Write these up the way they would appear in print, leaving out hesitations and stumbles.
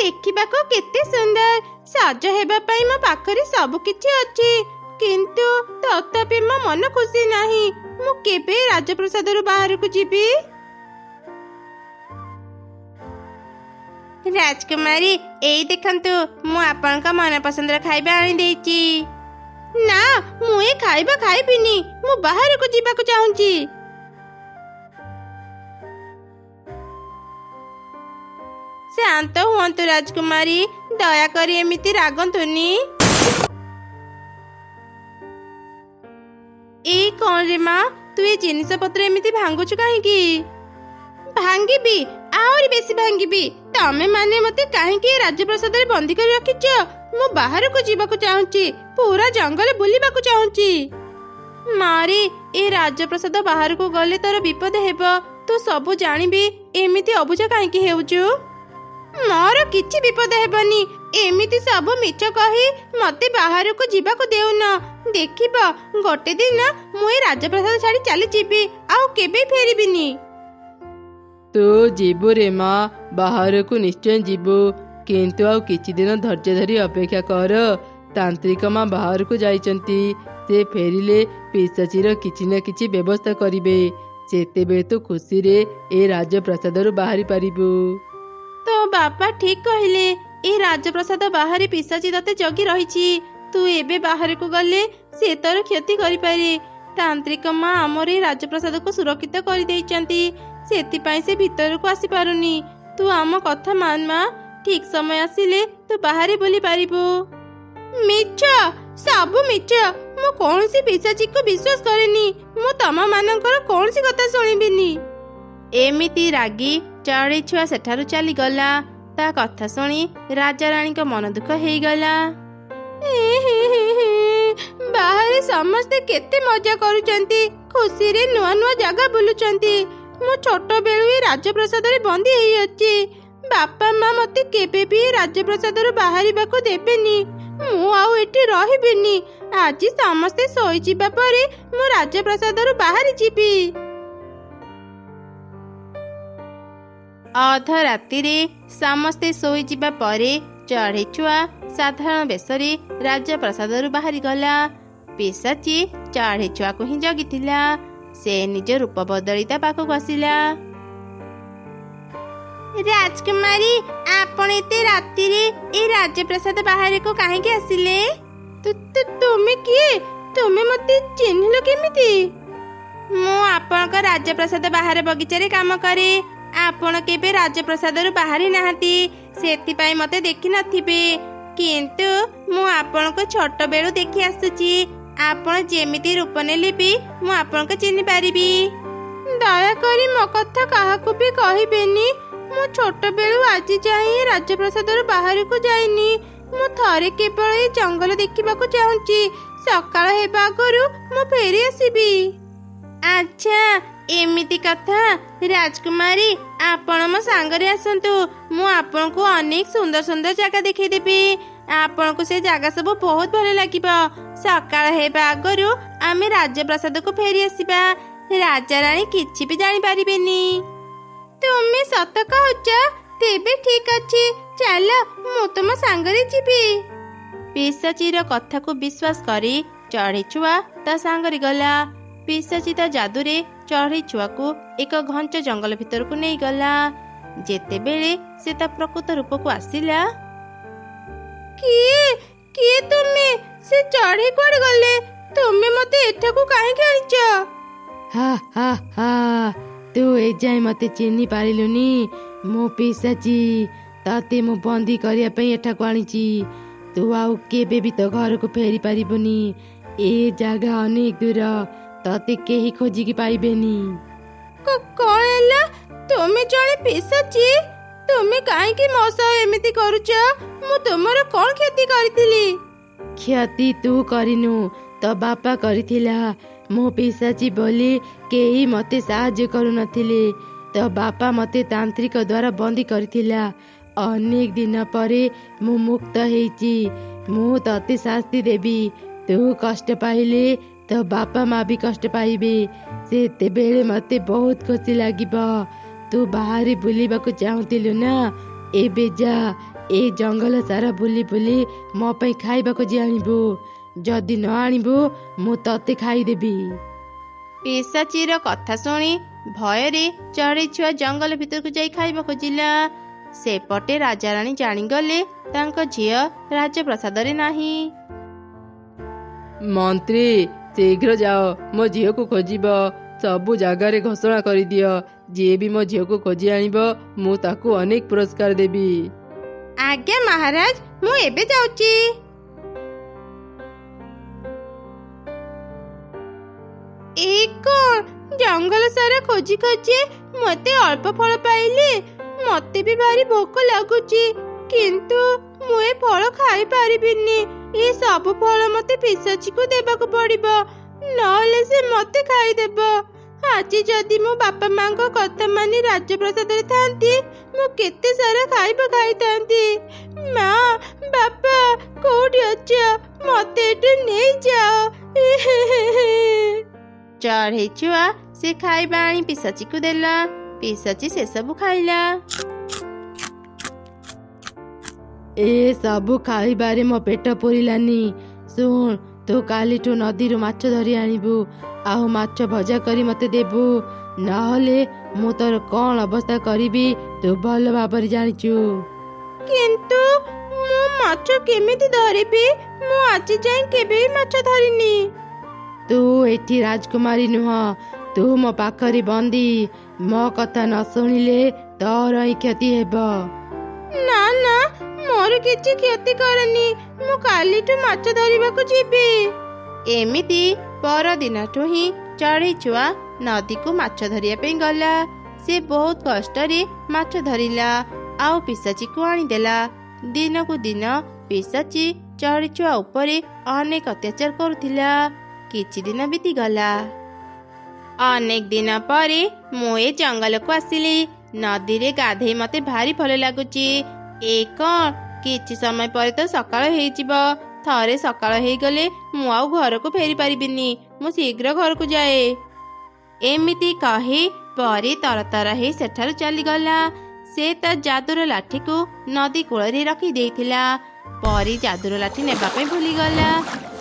ଦେଖିବାକୁ କେତେ ସୁନ୍ଦର। ସଜ ହେବା ପାଇଁ ମୋ ପାଖରେ ସବୁ କିଛି ଅଛି, କିନ୍ତୁ ତଥାପି ମୋ ମନ ଖୁସି ନାହିଁ। ମୁଁ କେବେ ରାଜପ୍ରସାଦରୁ ବାହାରକୁ ଯିବି? ରାଜକୁମାରୀ, ଏଇ ଦେଖନ୍ତୁ, ମୁଁ ଆପଣଙ୍କ ମନପସନ୍ଦର ଖାଇବା ଆଣିଦେଇଛି। ନା, ମୁଁ ଏ ଖାଇବା ଖାଇବିନି। ମୁଁ ବାହାରକୁ ଯିବାକୁ ଚାହୁଁଛି। ଶାନ୍ତ ହୁଅନ୍ତୁ ରାଜକୁମାରୀ, ଦୟାକରି ଏମିତି ରାଗନ୍ତୁନି। ଏଇ କଣ ରେ ମା, ତୁ ଏ ଜିନିଷ ପତ୍ର ଏମିତି ଭାଙ୍ଗୁଛୁ କାହିଁକି? ଭାଙ୍ଗିବି, ଆହୁରି ବେଶୀ ଭାଙ୍ଗିବି। ତମେ ମାନେ ମତେ କାହିଁକି ରାଜପ୍ରସାଦରେ ବନ୍ଦୀ କରି ରଖିଛ? ମୁଁ ବାହାରକୁ ଯିବାକୁ ଚାହୁଁଛି, ପୁରା ଜଙ୍ଗଲ ବୁଲିବାକୁ ଚାହୁଁଛି। ମାରି, ଏ ରାଜପ୍ରସାଦ ବାହାରକୁ ଗଲେ ତୋର ବିପଦ ହେବ। ତୁ ସବୁ ଜାଣିବି, ଏମିତି ଅବୁଝା କାହିଁକି ହେଉଛୁ? ମୋର କିଛି ବିପଦ ହେବନି। ଏମିତି ସବୁ ମିଛ କହି ମତେ ବାହାରକୁ ଯିବାକୁ ଦେଉନ। ଦେଖିବ, ଗୋଟେ ଦିନ ମୁଁ ଏ ରାଜପ୍ରସାଦ ଛାଡି ଚାଲିଯିବି, ଆଉ କେବେ ଫେରିବିନି। ତୁ ଯିବୁ ରେ ମା, ବାହାରକୁ ନିଶ୍ଚୟ ଯିବୁ, କିନ୍ତୁ ଆଉ କିଛି ଦିନ ଧୈର୍ଯ୍ୟ ଧରି ଅପେକ୍ଷା କର। ତାନ୍ତ୍ରିକ ମା ବାହାରକୁ ଯାଇଛନ୍ତି। ସେ ଫେରିଲେ ପିଶାଚୀର କିଛି ନା କିଛି ବ୍ୟବସ୍ଥା କରିବେ। ସେତେବେଳେ ତୁ ଖୁସିରେ ଏ ରାଜପ୍ରସାଦରୁ ବାହାରି ପାରିବୁ। ତୋ ବାପା ଠିକ କହିଲେ। ଏ ରାଜପ୍ରସାଦ ବାହାରେ ପିଶାଚୀ ତତେ ଜଗି ରହିଛି। ତୁ ଏବେ ବାହାରକୁ ଗଲେ ସେ ତୋର କ୍ଷତି କରିପାରେ। ତାନ୍ତ୍ରିକ ମା ଆମର ଏ ରାଜପ୍ରସାଦକୁ ସୁରକ୍ଷିତ କରିଦେଇଛନ୍ତି, ସେଥିପାଇଁ ସେ ଭିତରକୁ ଆସିପାରୁନି। ତୁ ଆମ କଥା ମାନ ମା, ଠିକ ସମୟ ଆସିଲେ ତୁ ବାହାରେ ବୁଲି ପାରିବୁ। ମିଛ, ସବୁ ମିଛ। ମୁଁ କୌଣସି ପିଶାଚୀକୁ ବିଶ୍ୱାସ କରେନି। ମୁଁ ତମ ମାନଙ୍କର କୌଣସି କଥା ଶୁଣିବିନି। ଏମିତି ରାଗି ଚଢ଼େଇ ଛୁଆ ସେଠାରୁ ଚାଲିଗଲା। ତା କଥା ଶୁଣି ରାଜାରାଣୀଙ୍କ ମନ ଦୁଃଖ ହେଇଗଲା। ବାହାରେ ସମସ୍ତେ କେତେ ମଜା କରୁଛନ୍ତି, ଖୁସିରେ ନୂଆ ନୂଆ ଜାଗା ବୁଲୁଛନ୍ତି। ମୁଁ ଛୋଟ ବେଳୁ ଏ ରାଜପ୍ରସାଦରେ ବନ୍ଦୀ ହେଇଅଛି। ବାପା ମା ମତେ କେବେ ବି ରାଜପ୍ରସାଦରୁ ବାହାରିବାକୁ ଦେବେନି। ମୁଁ ଆଉ ଏଠି ରହିବିନି। ଆଜି ସମସ୍ତେ ଶୋଇଯିବା ପରେ ମୁଁ ରାଜପ୍ରସାଦରୁ ବାହାରି ଯିବି। ଅଧ ରାତିରେ ସମସ୍ତେ ଶୋଇଯିବା ପରେ ଚଢ଼େଇ ଛୁଆ ସାଧାରଣ ବେଶରେ ରାଜପ୍ରସାଦରୁ ବାହାରିଗଲା। ପିଶାଚୀ ଚଢ଼େଇ ଛୁଆକୁ ହିଁ ଜଗିଥିଲା। ସେ ନିଜ ରୂପ ବଦଳି ତା ପାଖକୁ ଆସିଲା। ରାଜକୁମାରୀ, ଆପଣ ଏତେ ରାତିରେ ଏ ରାଜପ୍ରସାଦ ବାହାରକୁ କାହିଁକି ଆସିଲେ? ତୁମେ କିଏ? ତୁମେ ମତେ ଚିହ୍ନିଲ କେମିତି? ମୁଁ ଆପଣଙ୍କ ରାଜପ୍ରସାଦ ବାହାର ବଗିଚାରେ କାମ କରେ। ଆପଣ କେବେ ରାଜପ୍ରସାଦରୁ ବାହାରି ନାହାନ୍ତି, ସେଥିପାଇଁ ମତେ ଦେଖିନଥିବେ। କିନ୍ତୁ ମୁଁ ଆପଣଙ୍କୁ ଛୋଟ ବେଳୁ ଦେଖି ଆସୁଛି। ଆପଣ ଯେମିତି ରୂପ ନେଲେ ବି ମୁଁ ଆପଣଙ୍କୁ ଚିହ୍ନି ପାରିବି। ଦୟାକରି ମୋ କଥା କାହାକୁ ବି କହିବେନି। ମୁଁ ଛୋଟ ବେଳୁ ଆଜି ଯାଏଁ ରାଜପ୍ରସାଦରୁ ବାହାରକୁ ଯାଇନି। ମୁଁ ଥରେ କେବଳ ଏ ଜଙ୍ଗଲ ଦେଖିବାକୁ ଚାହୁଁଛି। ସକାଳ ହେବା ଆଗରୁ ମୁଁ ଫେରି ଆସିବି। ଆଚ୍ଛା, ଏମିତି କଥା। ରାଜକୁମାରୀ, ଆପଣ ମୋ ସାଙ୍ଗରେ ଆସନ୍ତୁ। ମୁଁ ଆପଣଙ୍କୁ ଅନେକ ସୁନ୍ଦର ସୁନ୍ଦର ଜାଗା ଦେଖେଇଦେବି। ଆପଣଙ୍କୁ ସେ ଜାଗା ସବୁ ବହୁତ ଭଲ ଲାଗିବ। ସକାଳ ହେବା ଆଗରୁ ଆମେ ରାଜପ୍ରସାଦକୁ ଫେରି ଆସିବା। ରାଜାରାଣୀ କିଛି ବି ଜାଣିପାରିବେନି। ତୁମେ ସତ କହୁଛ? ତେବେ ଠିକ ଅଛି, ଚାଲ, ମୁଁ ତୁମ ସାଙ୍ଗରେ ଯିବି। ପିଶାଚୀର କଥାକୁ ବିଶ୍ୱାସ କରି ଚଢ଼େଇ ଛୁଆ ତା ସାଙ୍ଗରେ ଗଲା। ପିଶାଚୀ ତା ଯାଦୁରେ ଚଢ଼େଇ ଛୁଆକୁ ଏକ ଘଞ୍ଚ ଜଙ୍ଗଲ ଭିତରକୁ ନେଇଗଲା। ଯେତେବେଳେ ସେ ତା ପ୍ରକୃତ ରୂପକୁ ଆସିଲା। କିଏ ତୁମେ? ସେ ଚଢ଼େଇ କୁଆଡେ ଗଲେ? ତୁମେ ମତେ ଏଠାକୁ କାହିଁକି ଆଣିଛ? ହା ହା ହା, ତୁ ଏଯାଏଁ ମତେ ଚିହ୍ନି ପାରିଲୁନି? ମୁଁ ପିଶାଚୀ। ତତେ ମୁଁ ବନ୍ଦୀ କରିବା ପାଇଁ ଏଠାକୁ ଆଣିଛି। ତୁ ଆଉ କେବେ ବି ତୋ ଘରକୁ ଫେରି ପାରିବୁନି। ଏ ଜାଗା ଅନେକ ଦୂର, ତତେ କେହି ଖୋଜିକି ପାଇବେନି। କଣ ହେଲା? ତୁମେ ଜଣେ ପିଶାଚୀ? ତୁମେ କାହିଁକି ମୋ ସହ ଏମିତି କରୁଛ? ମୁଁ ତୁମର କଣ କ୍ଷତି କରିଥିଲି? କ୍ଷତି ତୁ କରିନୁ, ତୋ ବାପା କରିଥିଲା। ମୁଁ ପିଶାଚୀ ବୋଲି କେହି ମତେ ସାହାଯ୍ୟ କରୁନଥିଲେ। ତୋ ବାପା ମତେ ତାନ୍ତ୍ରିକ ଦ୍ୱାରା ବନ୍ଦୀ କରିଥିଲା। ଅନେକ ଦିନ ପରେ ମୁଁ ମୁକ୍ତ ହେଇଛି। ମୁଁ ତତେ ଶାସ୍ତି ଦେବି। ତୁ କଷ୍ଟ ପାଇଲେ ତୋ ବାପା ମା ବି କଷ୍ଟ ପାଇବେ। ସେତେବେଳେ ମତେ ବହୁତ ଖୁସି ଲାଗିବ। ତୁ ବାହାରେ ବୁଲିବାକୁ ଚାହୁଁଥିଲୁ ନା? ଏବେ ଯା, ଏ ଜଙ୍ଗଲ ସାରା ବୁଲି ବୁଲି ମୋ ପାଇଁ ଖାଇବାକୁ ଯେ ଆଣିବୁ। ଯଦି ନ ଆଣିବୁ ମୁଁ ତତେ ଖାଇଦେବି। ପିଶାଚୀର କଥା ଶୁଣି ଭୟରେ ଚଢ଼େଇ ଛୁଆ ଜଙ୍ଗଲ ଭିତରକୁ ଯାଇ ଖାଇବା ଖୋଜିଲା। ସେପଟେ ରାଜାରାଣୀ ଜାଣିଗଲେ ତାଙ୍କ ଝିଅ ରାଜପ୍ରସାଦରେ ନାହିଁ। ମନ୍ତ୍ରୀ ଶୀଘ୍ର ଯାଅ, ମୋ ଝିଅକୁ ଖୋଜିବ। ସବୁ ଜାଗାରେ ଘୋଷଣା କରିଦିଅ, ଯିଏ ବି ମୋ ଝିଅକୁ ଖୋଜି ଆଣିବ ମୁଁ ତାକୁ ଅନେକ ପୁରସ୍କାର ଦେବି। ଆଜ୍ଞା ମହାରାଜ, ମୁଁ ଏବେ ଯାଉଛି। ଏ କଣ ଜଙ୍ଗଲ ସାରା ଖୋଜି ଖୋଜି ମତେ ଅଳ୍ପ ଫଳ ପାଇଲି। ମତେ ବି ଭାରି ଭୋକ ଲାଗୁଛି, କିନ୍ତୁ ମୁଁ ଏ ଫଳ ଖାଇ ପାରିବିନି। ଏ ସବୁ ଫଳ ମତେ ପିଶାଚୀକୁ ଦେବାକୁ ପଡିବ, ନହେଲେ ସେ ମତେ ଖାଇଦେବ। ଆଜି ଯଦି ମୋ ବାପା ମାଙ୍କ କଥା ମାନି ରାଜପ୍ରସାଦରେ ଥାନ୍ତି, ମୁଁ କେତେ ସାରା ଖାଇବା ଖାଇଥାନ୍ତି। ମା, ବାପା କୋଉଠି ଅଛ? ମତେ ଏଠୁ ନେଇଯାଅ। ଚଢ଼େଇ ଛୁଆ ସେ ଖାଇବା ଆଣି ପିଶାଚୀକୁ ଦେଲା। ପିଶାଚୀ ସେସବୁ ଖାଇଲା। ଏ ସବୁ ଖାଇବାରେ ମୋ ପେଟ ପୁରିଲାନି। ଶୁଣ, ତୁ କାଲିଠୁ ନଦୀରୁ ମାଛ ଧରି ଆଣିବୁ, ଆଉ ମାଛ ଭଜା କରି ମତେ ଦେବୁ। ନହେଲେ ମୁଁ ତୋର କଣ ଅବସ୍ଥା କରିବି ତୁ ଭଲ ଭାବରେ ଜାଣିଛୁ। କିନ୍ତୁ ମୁଁ ମାଛ କେମିତି ଧରିବି? ମୁଁ ଆଜି ଯାଏଁ କେବେ ବି ମାଛ ଧରିନି। ତୁ ଏଠି ରାଜକୁମାରୀ ନୁହଁ, ତୁ ମୋ ପାଖରେ ବନ୍ଦୀ। ମୋ କଥା ନ ଶୁଣିଲେ ତୋର ହିଁ କ୍ଷତି ହେବ। ନା ନା, ମୋର କିଛି କ୍ଷତି କରନି। ମୁଁ କାଲିଠୁ ମାଛ ଧରିବାକୁ ଯିବି। ଏମିତି ପରଦିନଠୁ ହିଁ ଚଢ଼େଇ ଛୁଆ ନଦୀକୁ ମାଛ ଧରିବା ପାଇଁ ଗଲା। ସେ ବହୁତ କଷ୍ଟରେ ମାଛ ଧରିଲା, ଆଉ ପିଶାଚୀକୁ ଆଣିଦେଲା। ଦିନକୁ ଦିନ ପିଶାଚୀ ଚଢ଼େଇ ଛୁଆ ଉପରେ ଅନେକ ଅତ୍ୟାଚାର କରୁଥିଲା। କିଛି ଦିନ ବିତିଗଲା। ଅନେକ ଦିନ ପରେ ମୁଁ ଏ ଜଙ୍ଗଲକୁ ଆସିଲି। ନଦୀରେ ଗାଧେଇ ମତେ ଭାରି ଭଲ ଲାଗୁଛି। ଏ କଣ, କିଛି ସମୟ ପରେ ତ ସକାଳ ହେଇଯିବ। ଥରେ ସକାଳ ହେଇଗଲେ ମୁଁ ଆଉ ଘରକୁ ଫେରି ପାରିବିନି। ମୁଁ ଶୀଘ୍ର ଘରକୁ ଯାଏ। ଏମିତି କହି ପରୀ ତରତର ହେଇ ସେଠାରୁ ଚାଲିଗଲା। ସେ ତା ଯାଦୁର ଲାଠିକୁ ନଦୀ କୂଳରେ ରଖି ଦେଇଥିଲା। ପରୀ ଯାଦୁର ଲାଠି ନେବା ପାଇଁ ଭୁଲିଗଲା।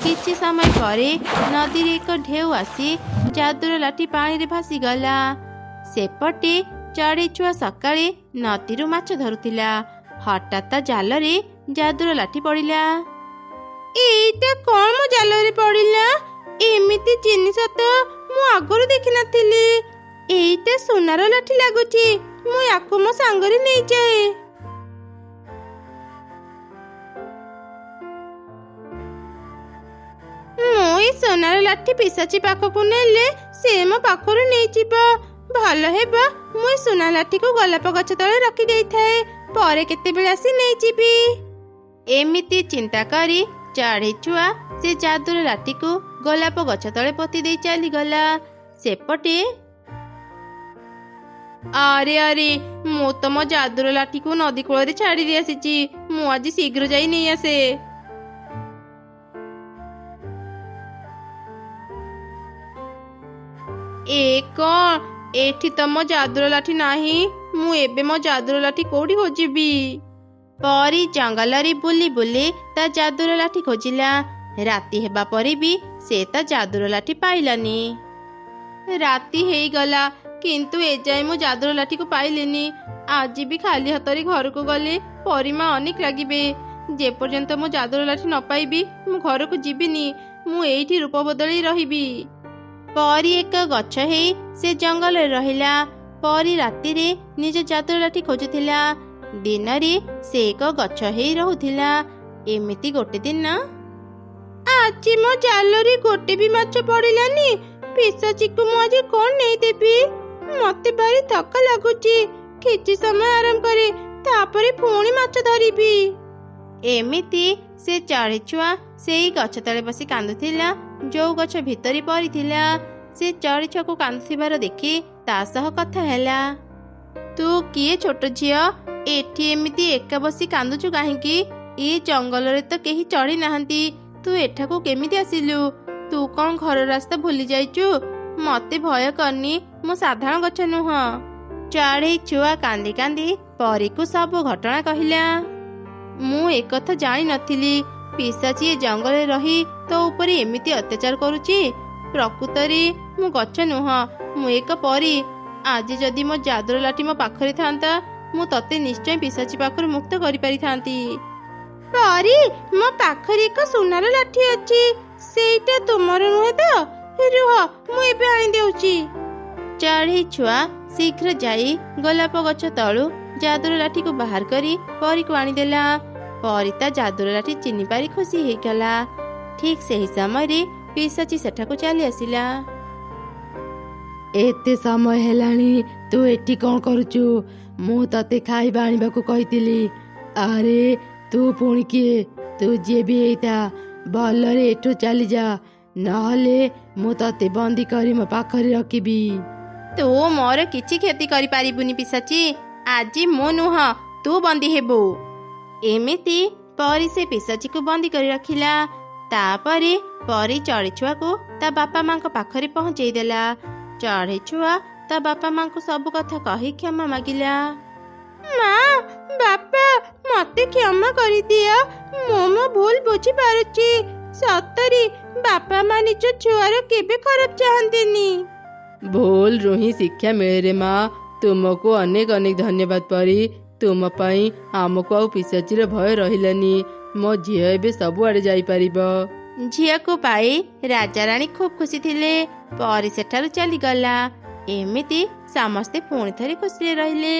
କିଛି ସମୟ ପରେ ନଦୀରେ ଏକ ଢେଉ ଆସି ଯାଦୁର ଲାଠି ପାଣିରେ ଭାସିଗଲା। ସେପଟେ ଚଢ଼େଇ ଛୁଆ ସକାଳେ ନଦୀରୁ ମାଛ ଧରୁଥିଲା। ହଠାତ୍ ତା ଜାଲରେ ଯାଦୁର ଲାଠି ପଡ଼ିଲା। ଏଇଟା କଣ ମୋ ଜାଲରେ ପଡ଼ିଲା? ଏମିତି ଜିନିଷ ତ ମୁଁ ଆଗରୁ ଦେଖିନଥିଲି। ଏଇଟା ସୁନାର ଲାଠି ଲାଗୁଛି। ମୁଁ ୟାକୁ ମୋ ସାଙ୍ଗରେ ନେଇଯାଏ। ମୁଁ ଏ ସୁନାର ଲାଠି ପିଶାଚୀ ପାଖକୁ ନେଲେ ସେ ମୋ ପାଖରୁ ନେଇଯିବ। ଭଲ ହେବ ମୁଁ ଏ ସୁନା ଲାଠିକୁ ଗୋଲାପ ଗଛ ତଳେ ରଖିଦେଇଥାଏ। ପରେ କେତେବେଳେ ଆସି ନେଇଯିବି। ଏମିତି ଚିନ୍ତା କରି ଚଢ଼େଇ ଛୁଆ ସେ ଯାଦୁର ଲାଠିକୁ ଗୋଲାପ ଗଛ ତଳେ ପୋତି ଦେଇ ଚାଲିଗଲା। ସେପଟେ ଆରେ ଆରେ, ମୁଁ ତ ମୋ ଯାଦୁର ଲାଠିକୁ ନଦୀ କୂଳରେ ଛାଡ଼ି ଦେଇ ଆସିଛି। ମୁଁ ଆଜି ଶୀଘ୍ର ଯାଇ ନେଇ ଆସେ। ଏ କଣ, ଏଠି ତ ମୋ ଯାଦୁର ଲାଠି ନାହିଁ। ମୁଁ ଏବେ ମୋ ଯାଦୁର ଲାଠି କୋଉଠି ଖୋଜିବି? ପରୀ ଜଙ୍ଗଲରେ ବୁଲି ବୁଲି ତା ଯାଦୁର ଲାଠି ଖୋଜିଲା। ରାତି ହେବା ପରେ ବି ସେ ତା ଯାଦୁର ଲାଠି ପାଇଲାନି। ରାତି ହେଇଗଲା, କିନ୍ତୁ ଏଯାଏ ମୁଁ ଯାଦୁର ଲାଠିକୁ ପାଇଲିନି। ଆଜି ବି ଖାଲି ହାତରେ ଘରକୁ ଗଲେ ପରୀମା ଅନେକ ରାଗିବେ। ଯେପର୍ଯ୍ୟନ୍ତ ମୁଁ ଯାଦୁର ଲାଠି ନ ପାଇବି ମୁଁ ଘରକୁ ଯିବିନି। ମୁଁ ଏଇଠି ରୂପ ବଦଳି ରହିବି। ପରୀ ଏକ ଗଛ ହେଇ ସେ ଜଙ୍ଗଲରେ ରହିଲା। ପରୀ ରାତିରେ ନିଜ ଯାଦୁର ଲାଠି ଖୋଜୁଥିଲା, ଦିନରେ ସେ ଏକ ଗଛ ହେଇ ରହୁଥିଲା। ଏମିତି ଗୋଟେ ଦିନ, ଆଜି ମୋ ଜାଲରେ ଗୋଟେ ବି ମାଛ ପଡ଼ିଲାନି। ପିଶାଚୀକୁ ମୁଁ ଆଜି କଣ ନେଇଦେବି? ମତେ ଭାରି ଥକା ଲାଗୁଛି। କିଛି ସମୟ ଆରାମ କରେ, ତାପରେ ପୁଣି ମାଛ ଧରିବି। ଏମିତି ସେ ଚଢ଼େଇ ଛୁଆ ସେଇ ଗଛ ତଳେ ବସି କାନ୍ଦୁଥିଲା, ଯୋଉ ଗଛ ଭିତରେ ପଡ଼ିଥିଲା। ସେ ଚଢ଼େଇ ଛୁଆକୁ କାନ୍ଦୁଥିବାର ଦେଖି ତା ସହ କଥା ହେଲା। ତୁ କିଏ ଛୋଟ ଝିଅ? ଏଠି ଏମିତି ଏକା ବସି କାନ୍ଦୁଛୁ କାହିଁକି? ଏ ଜଙ୍ଗଲରେ ତ କେହି ଚଢ଼ି ନାହାନ୍ତି। ତୁ ଏଠାକୁ କେମିତି ଆସିଲୁ? ତୁ କଣ ଘର ରାସ୍ତା ଭୁଲି ଯାଇଛୁ? ମତେ ଭୟ କରନି, ମୁଁ ସାଧାରଣ ଗଛ ନୁହଁ। ଚଢ଼େଇ ଛୁଆ କାନ୍ଦି କାନ୍ଦି ପରୀକୁ ସବୁ ଘଟଣା କହିଲା। ମୁଁ ଏକଥା ଜାଣିନଥିଲି ପିଶାଚି ଏ ଜଙ୍ଗଲରେ ରହି ତୋ ଉପରେ ଏମିତି ଅତ୍ୟାଚାର କରୁଛି। ପ୍ରକୃତରେ ମୁଁ ଗଛ ନୁହଁ, ମୁଁ ଏକ ପରୀ। ଆଜି ଯଦି ମୋ ଯାଦୁର ଲାଠି ମୋ ପାଖରେ ଥାନ୍ତା, ମୁଁ ତତେ ନିଶ୍ଚୟ ପିଶାଚି ପାଖରୁ ମୁକ୍ତ କରିପାରିଥାନ୍ତି। ପରୀ, ମୋ ପାଖରେ ଏକ ସୁନାର ଲାଠି ଅଛି, ସେଇଟା ତୁମର ନୁହେଁ ତ? ରୁହ, ମୁଁ ଏବେ ଆଣିଦେଉଛି। ଚଢ଼େଇ ଛୁଆ ଶୀଘ୍ର ଯାଇ ଗୋଲାପ ଗଛ ତଳୁ ଯାଦୁର ଲାଠିକୁ ବାହାର କରି ପରୀକୁ ଆଣିଦେଲା। ପରୀ ତା ଯାଦୁର ଲାଠି ଚିହ୍ନି ପାରି ଖୁସି ହେଇଗଲା। ଠିକ୍ ସେହି ସମୟରେ ପିଶାଚି ସେଠାକୁ ଚାଲି ଆସିଲା। ଏତେ ସମୟ ହେଲାଣି, ତୁ ଏଠି କ'ଣ କରୁଛୁ? ମୁଁ ତତେ ଖାଇବା ଆଣିବାକୁ କହିଥିଲି। ଆରେ ତୁ ପୁଣି କିଏ? ତୁ ଯିଏ ବି ହେଇଥା, ଭଲରେ ଏଠୁ ଚାଲିଯା, ନହେଲେ ମୁଁ ତତେ ବନ୍ଦୀ କରି ମୋ ପାଖରେ ରଖିବି। ତୁ ମୋର କିଛି କ୍ଷତି କରିପାରିବୁନି ପିଶାଚି। ଆଜି ମୁଁ ନୁହଁ, ତୁ ବନ୍ଦୀ ହେବୁ। ଏମିତି ପରୀ ସେ ପିଶାଚିକୁ ବନ୍ଦୀ କରି ରଖିଲା। ତାପରେ ପରୀ ଚଢ଼େଇ ଛୁଆକୁ ତା ବାପା ମାଙ୍କ ପାଖରେ ପହଞ୍ଚେଇ ଦେଲା। ଚଢ଼େଇ ଛୁଆ ତା ବାପା ମାଙ୍କୁ ସବୁ କଥା କହି କ୍ଷମା ମାଗିଲା। ମା, ବାପା, ମତେ କ୍ଷମା କରିଦିଅ। ମୁଁ ମୋ ଭୁଲ ବୁଝିପାରୁଛି। ସତରେ ବାପା ମା ନିଜ ଛୁଆର କେବେ ଖରାପ ଚାହାନ୍ତିନି। ଭୁଲରୁ ହିଁ ଶିକ୍ଷା ମିଳେ ରେ ମା। ତୁମକୁ ଅନେକ ଅନେକ ଧନ୍ୟବାଦ ପରୀ। ତୁମ ପାଇଁ ଆମକୁ ଆଉ ପିଶାଚିର ଭୟ ରହିଲାନି। ମୋ ଝିଅ ଏବେ ସବୁଆଡେ ଯାଇପାରିବ। ଝିଅକୁ ପାଇ ରାଜାରାଣୀ ଖୁବ୍ ଖୁସି ଥିଲେ। ପରୀ ସେଠାରୁ ଚାଲିଗଲା। ଏମିତି ସମସ୍ତେ ପୁଣି ଥରେ ଖୁସିରେ ରହିଲେ।